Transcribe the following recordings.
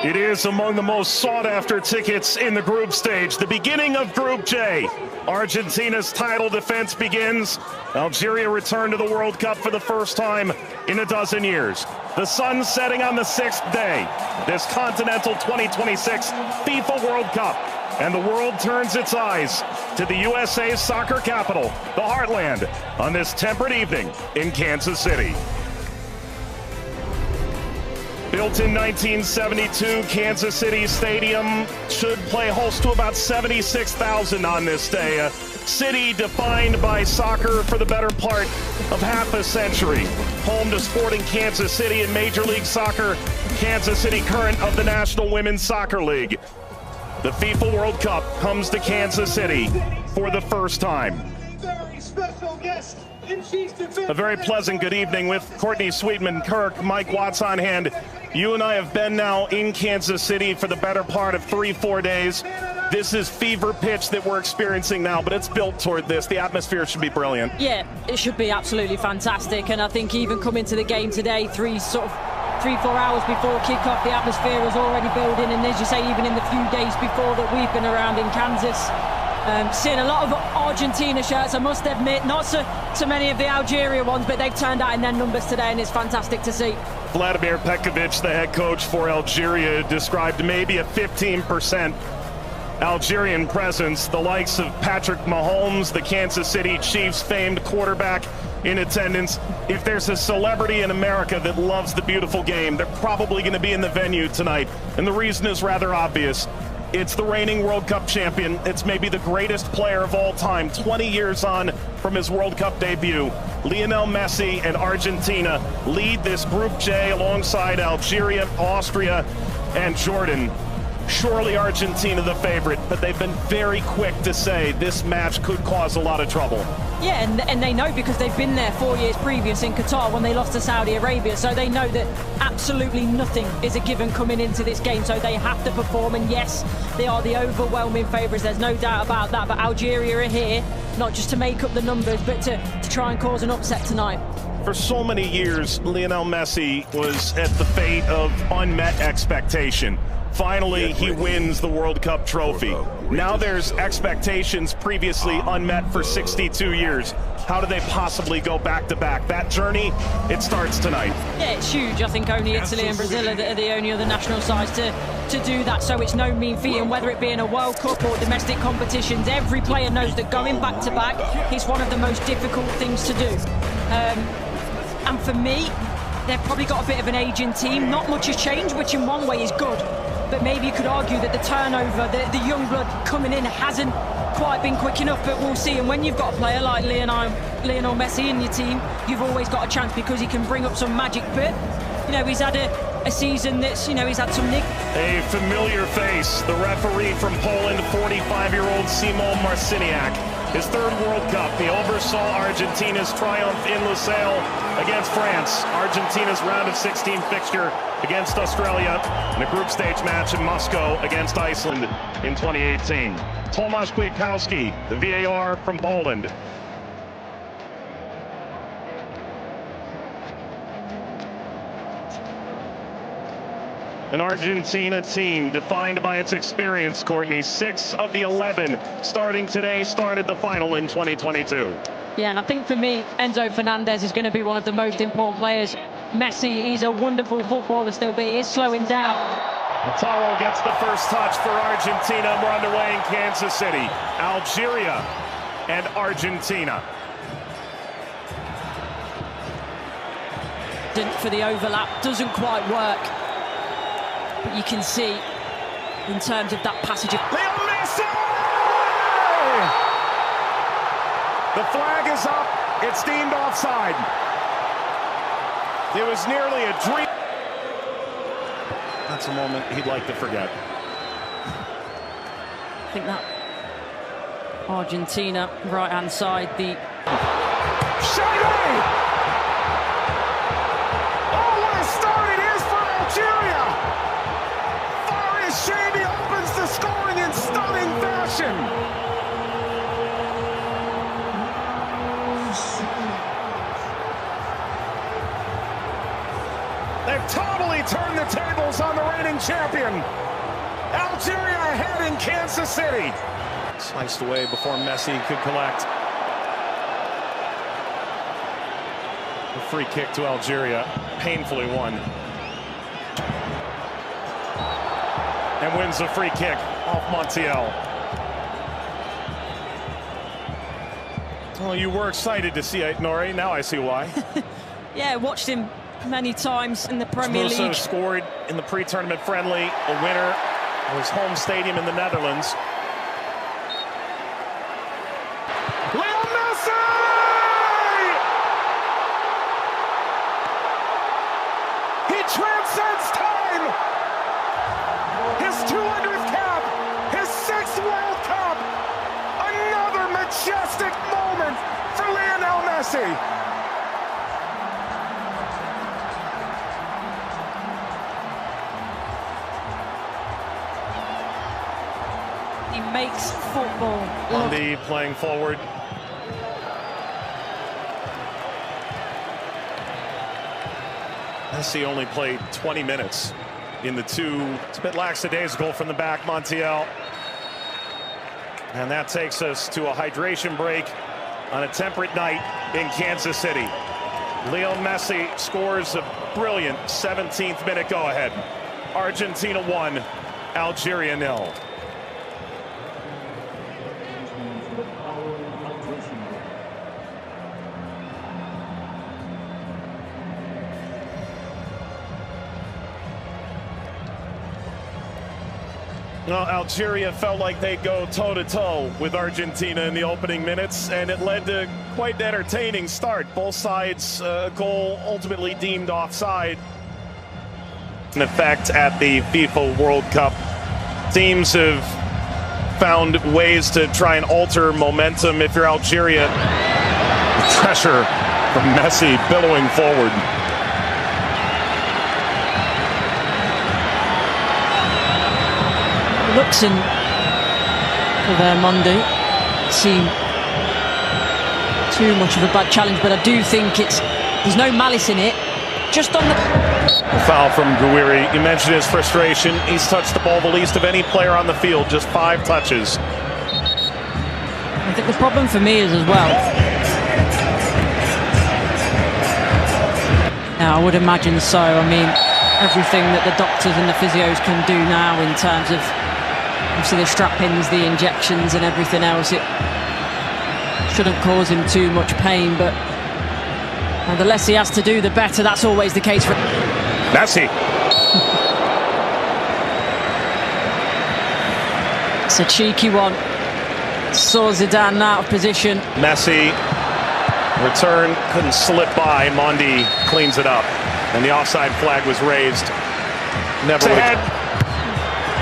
It is among the most sought-after tickets in the group stage. The beginning of Group J. Argentina's title defense begins. Algeria returned to the World Cup for the first time in a dozen years. The sun setting on the sixth day. This Continental 2026 FIFA World Cup. And the world turns its eyes to the USA's soccer capital, the Heartland, on this temperate evening in Kansas City. Built in 1972, Kansas City Stadium should play host to about 76,000 on this day. A city defined by soccer for the better part of half a century. Home to Sporting Kansas City in Major League Soccer, Kansas City current of the National Women's Soccer League. The FIFA World Cup comes to Kansas City for the first time. Very special guest. A very pleasant good evening with Courtney Sweetman-Kirk, Mike Watts on hand. You and I have been now in Kansas City for the better part of 3-4 days. This is fever pitch that we're experiencing now, but it's built toward this. The atmosphere should be brilliant. Yeah, it should be absolutely fantastic. And I think even coming to the game today, 3-4 hours before kickoff, the atmosphere was already building. And as you say, even in the few days before that we've been around in Kansas, seeing a lot of Argentina shirts, I must admit, not so many of the Algeria ones, but they've turned out in their numbers today, and it's fantastic to see. Vladimir Petkovic, the head coach for Algeria, described maybe a 15% Algerian presence. The likes of Patrick Mahomes, the Kansas City Chiefs famed quarterback, in attendance. If there's a celebrity in America that loves the beautiful game, they're probably going to be in the venue tonight. And the reason is rather obvious. It's the reigning World Cup champion. It's maybe the greatest player of all time, 20 years on from his World Cup debut. Lionel Messi and Argentina lead this Group J alongside Algeria, Austria, and Jordan. Surely Argentina the favorite, but they've been very quick to say this match could cause a lot of trouble. Yeah, and they know because they've been there 4 years previous in Qatar when they lost to Saudi Arabia, so they know that absolutely nothing is a given coming into this game, so they have to perform. And yes, they are the overwhelming favourites, there's no doubt about that, but Algeria are here not just to make up the numbers, but to try and cause an upset tonight. For so many years, Lionel Messi was at the fate of unmet expectation. Finally, he wins the World Cup trophy. Now there's expectations previously unmet for 62 years. How do they possibly go back-to-back? That journey, it starts tonight. Yeah, it's huge. I think only Italy and Brazil are the only other national sides to do that, so it's no mean feat. And whether it be in a World Cup or domestic competitions, every player knows that going back-to-back is one of the most difficult things to do. And for me, they've probably got a bit of an aging team. Not much has changed, which in one way is good. But maybe you could argue that the turnover, the young blood coming in hasn't quite been quick enough, but we'll see. And when you've got a player like Lionel Messi in your team, you've always got a chance because he can bring up some magic. But, you know, he's had a season that's, you know, he's had some nick. A familiar face, the referee from Poland, 45-year-old Simon Marciniak. His third World Cup, he oversaw Argentina's triumph in Lusail against France, Argentina's round of 16 fixture against Australia, and a group stage match in Moscow against Iceland in 2018. Tomasz Kwiatkowski, the VAR from Poland. An Argentina team defined by its experience, Courtney. 6 of the 11 starting today started the final in 2022. Yeah, and I think for me, Enzo Fernandez is going to be one of the most important players. Messi, he's a wonderful footballer still, but he is slowing down. Lautaro gets the first touch for Argentina. We're underway in Kansas City. Algeria and Argentina. For the overlap, doesn't quite work. But you can see, in terms of that passage of... Lionel Messi! The flag is up. It's deemed offside. It was nearly a dream. That's a moment he'd like to forget. I think that Argentina, right-hand side, the... Shady! Oh, what a start it is for Algeria! Shady opens the scoring in stunning fashion. They They've totally turned the tables on the reigning champion. Algeria ahead in Kansas City. Sliced away before Messi could collect. A free kick to Algeria, painfully won. And wins a free kick off Montiel. Well, you were excited to see it, Nori. Now I see why. Yeah, watched him many times in the Premier League. Also scored in the pre-tournament friendly, a winner of his home stadium in the Netherlands. Lionel Messi! He transcends time! His 200th cap, his 6th World Cup, another majestic moment for Lionel Messi. He makes football. Andy playing forward. Messi only played 20 minutes in the two. It's a bit lackadaisical from the back, Montiel. And that takes us to a hydration break on a temperate night in Kansas City. Lionel Messi scores a brilliant 17th minute go-ahead. Argentina 1, Algeria 0. Well, Algeria felt like they'd go toe-to-toe with Argentina in the opening minutes, and it led to quite an entertaining start. Both sides, a goal ultimately deemed offside. In effect at the FIFA World Cup, teams have found ways to try and alter momentum. If you're Algeria, pressure from Messi billowing forward. Luxon for their Monday seemed too much of a bad challenge, but I do think there's no malice in it. Just on the foul from Gouiri. You mentioned his frustration. He's touched the ball the least of any player on the field, just 5 touches. I think the problem for me is as well. Now, I would imagine so. I mean, everything that the doctors and the physios can do now in terms of obviously the strap-ins, the injections and everything else, it shouldn't cause him too much pain, but the less he has to do, the better. That's always the case for Messi. It's a cheeky one. Saw Zidane out of position. Messi, return, couldn't slip by. Mondi cleans it up, and the offside flag was raised. Never would.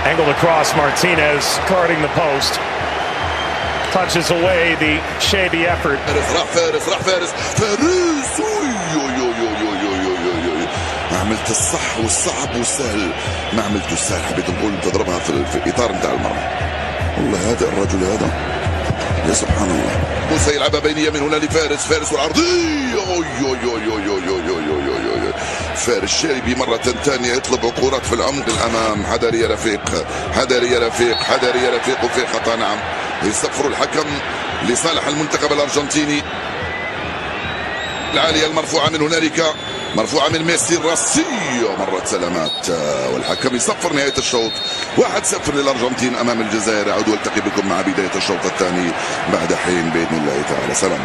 Angled across, Martinez guarding the post. Touches away the shady effort. فارس ما عملت الصح والصعب والسهل، ما عملت السهل. حبيت نقول تضربها في الاطار نتاع المرمى. والله هذا الرجل هذا يا سبحان الله. موسى يلعبها بينيه من هنا لفارس، فارس والعرضيه. فارس شاربي مرة ثانية يطلب كرات في العمق الأمام. حذر يا رفيق، حذر يا رفيق، حذر يا رفيق. وفي خطأ نعم، يصفر الحكم لصالح المنتخب الأرجنتيني. العالية المرفوعة من هنالك، مرفوعة من ميسي الراسية، مرت سلامات، والحكم يصفر نهاية الشوط. 1-0 للأرجنتين أمام الجزائر. أعود والتقي بكم مع بداية الشوط الثاني بعد حين بإذن الله تعالى. سلام.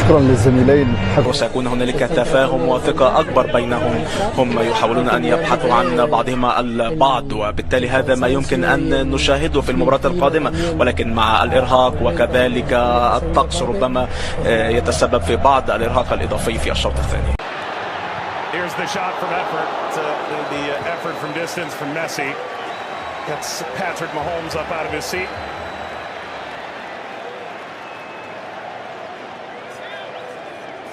شكرا للزميلين. وسيكون هنالك تفاهم وثقة أكبر بينهم. هم يحاولون أن يبحثوا عن بعضهما البعض، وبالتالي هذا ما يمكن أن نشاهده في المباراة القادمة، ولكن مع الإرهاق وكذلك الطقس ربما يتسبب في بعض الإرهاق الإضافي في الشوط الثاني. Here's the shot from effort. The effort from distance from Messi. Gets Patrick Mahomes up out of his seat.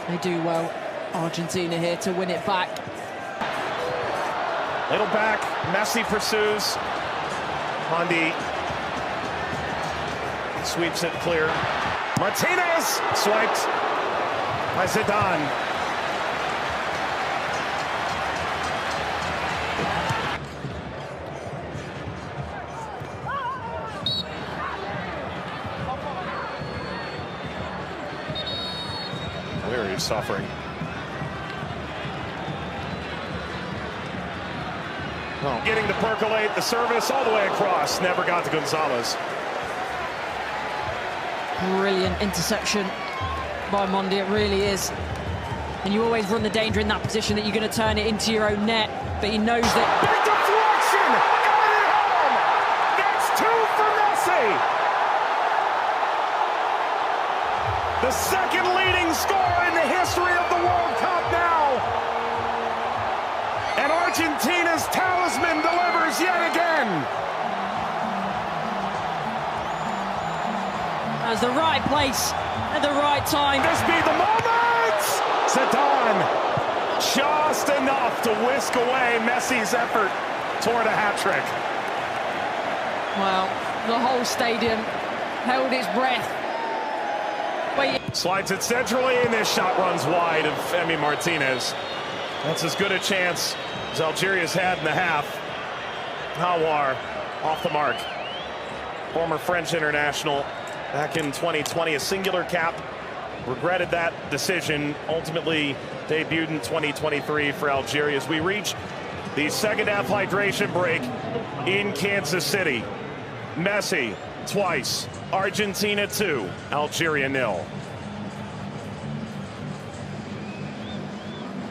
They do well, Argentina here to win it back. Little back, Messi pursues. Hondi sweeps it clear. Martinez swiped by Zidane. Where he's suffering. Oh. Getting to percolate the service all the way across. Never got to Gonzalez. Brilliant interception by Mondi, it really is. And you always run the danger in that position that you're going to turn it into your own net. But he knows that. Big deflection! Got it home! That's 2 for Messi! The second leading scorer in the history of the World Cup now. And Argentina's talisman delivers yet again. That's the right place at the right time. This be the moment! Zidane, just enough to whisk away Messi's effort toward a hat-trick. Well, the whole stadium held its breath. Slides it centrally, and this shot runs wide of Emi Martinez. That's as good a chance as Algeria's had in the half. Hawar off the mark. Former French international back in 2020, a singular cap. Regretted that decision. Ultimately debuted in 2023 for Algeria as we reach the second half hydration break in Kansas City. Messi twice. Argentina 2, Algeria 0.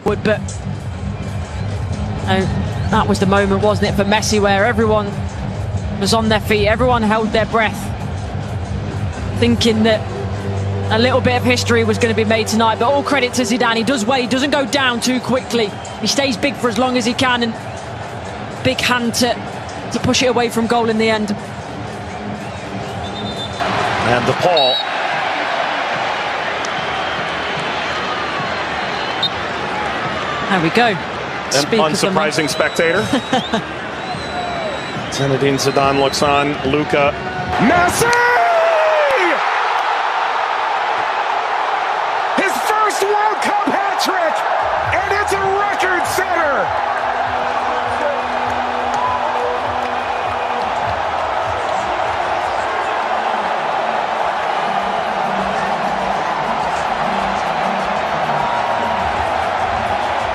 But that was the moment, wasn't it, for Messi, where everyone was on their feet, everyone held their breath, thinking that a little bit of history was going to be made tonight. But all credit to Zidane. He does well, he doesn't go down too quickly. He stays big for as long as he can, and big hand to push it away from goal in the end. And the Paul. There we go. An unsurprising spectator. Zinedine Zidane looks on. Luka. Messi! His first World Cup hat-trick! And it's a record setter!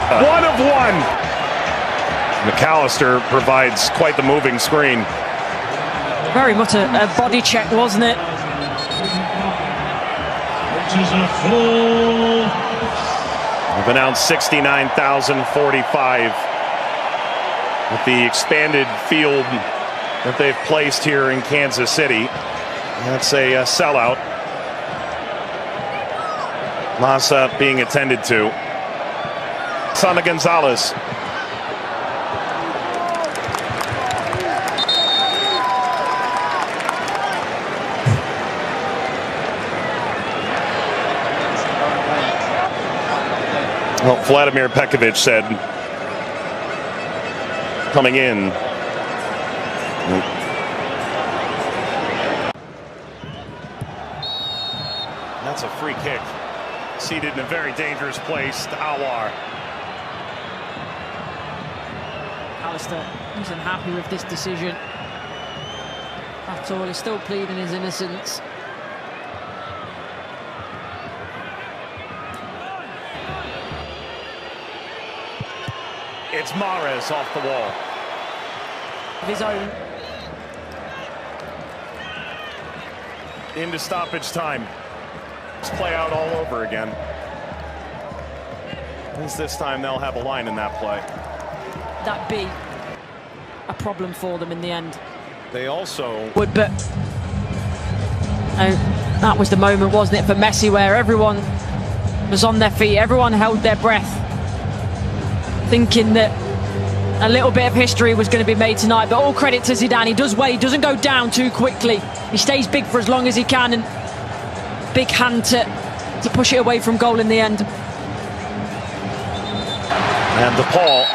One of one. McAllister provides quite the moving screen. Very much a body check, wasn't it? We've announced 69,045 with the expanded field that they've placed here in Kansas City. That's a sellout. Massa being attended to. Sana Gonzalez. Well, Vladimir Pekovic said coming in. That's a free kick. Seated in a very dangerous place to Hawar. Alistair isn't happy with this decision at all. He's still pleading his innocence. It's Mahrez off the wall. Of his own. Into stoppage time. Let's play out all over again. At least this time they'll have a line in that play. That be a problem for them in the end. They also But that was the moment, wasn't it, for Messi, where everyone was on their feet, everyone held their breath, thinking that a little bit of history was going to be made tonight. But all credit to Zidane. He does well, he doesn't go down too quickly. He stays big for as long as he can, and big hand to push it away from goal in the end. and the Paul.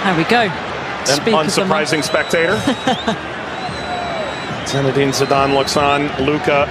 There we go. An unsurprising spectator. Zinedine Zidane looks on. Luka